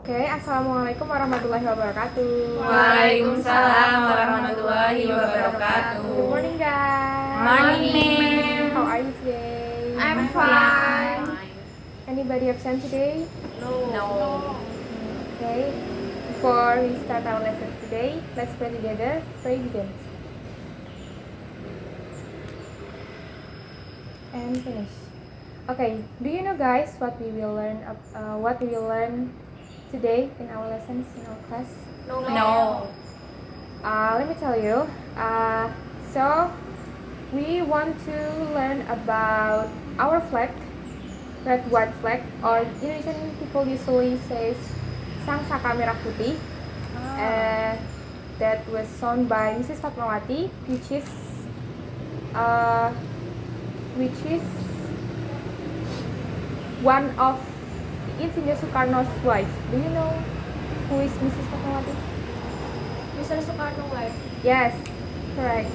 Oke, assalamualaikum warahmatullahi wabarakatuh. Waalaikumsalam warahmatullahi wabarakatuh. Good morning, guys. Morning, ma'am. How are you today? I'm fine. Anybody absent today? No. Okay. Before we start our lessons today, let's pray together. Pray begins. And finish. Okay. Do you know, guys, what we will learn? Today in our lessons in our class? No. Let me tell you. So we want to learn about our flag, red white flag, or Indonesian people usually says Saka Merah Putih. That was sung by Mrs. Fatmawati, which is one of Insinyur Soekarno's wife. Do you know who is Mrs. Fatmawati? Mr. Soekarno wife. Yes, correct.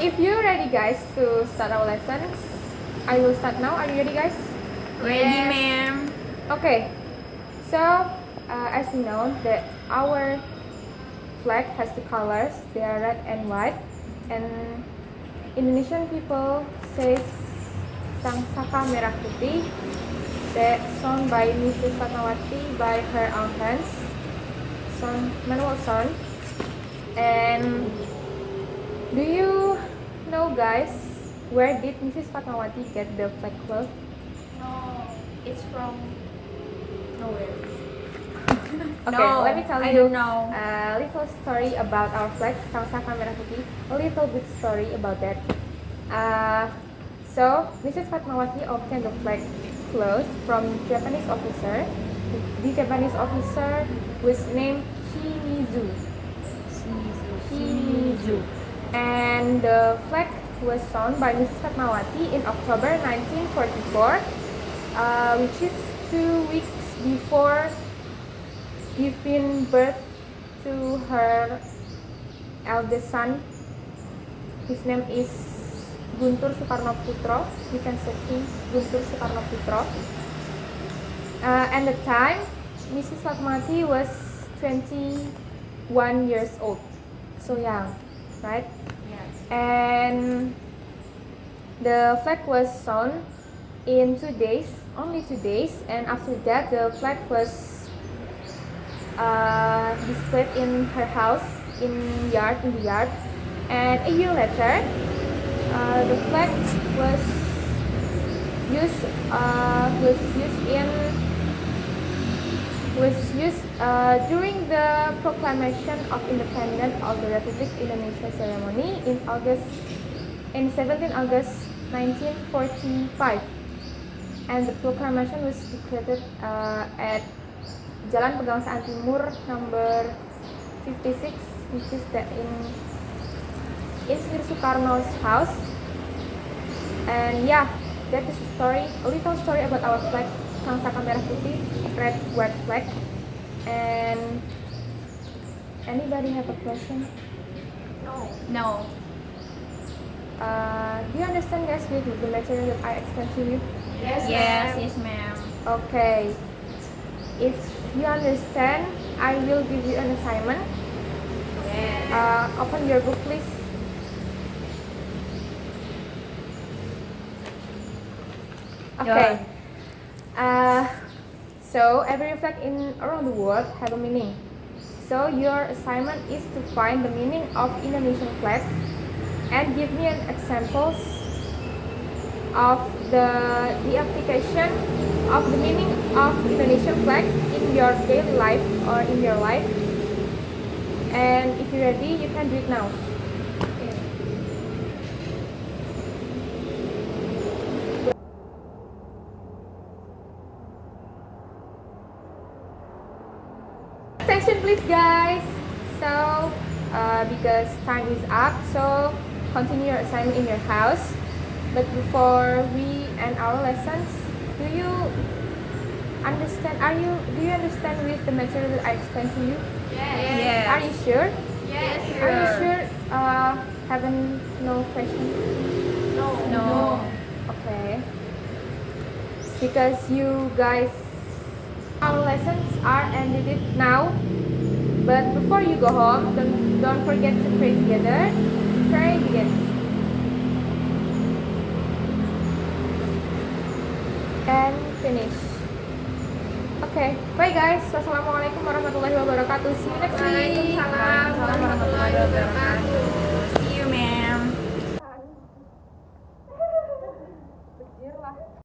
If you're ready, guys, to start our lessons, I will start now. Are you ready, guys? Ready, ma'am. Okay. So, as we know that our flag has two colors, they are red and white, and Indonesian people says Saka Merah Putih, that sung by Mrs. Fatmawati by her own hands, manual song. And do you know, guys, where did Mrs. Fatmawati get the flag cloth? No. It's from nowhere. Okay, No, let me tell I you don't know. a little story about our flag, Saka Merah Putih. A little bit story about that. So Mrs. Fatmawati obtained the flag cloth from Japanese officer. The Japanese officer was named Shimizu. And the flag was sewn by Mrs. Fatmawati in October 1944, which is 2 weeks before giving birth to her eldest son. His name is Guntur Soekarno Putro. You can search him, Guntur Soekarno Putro. And the time, Mrs. Fatmawati was 21 years old, so young, right? Yes. And the flag was sewn in 2 days, only 2 days, and after that the flag was displayed in her house in the yard, and a year later the flag was used during the proclamation of independence of the Republic Indonesia ceremony in 17 August 1945, and the proclamation was declared at Jalan Pegangsaan Timur number 56, which is in Insinyur Soekarno's house. And yeah, that is a little story about our flag, Saka Merah Putih, red white flag. And anybody have a question? No. Do you understand, guys, with the material that I explained to you? Yes, ma'am. Okay. If you understand, I will give you an assignment. Open your book, please. Okay. So every flag around the world have a meaning. So your assignment is to find the meaning of Indonesian flag and give me an examples of the application of the meaning of Indonesian flag in your daily life or in your life. And if you're ready, you can do it now. Attention please, guys. So because time is up, so continue your assignment in your house. But before we end our lessons, do you understand with the material that I explained to you? Yes. Are you sure? Yes, Are you sure? Haven't no question? No. Okay. Because you guys Our lessons are ended now, but before you go home, don't forget to pray together. Pray begins. And finish. Okay, bye guys. Wassalamualaikum warahmatullahi wabarakatuh. See you next week. Waalaikumsalam warahmatullahi wabarakatuh.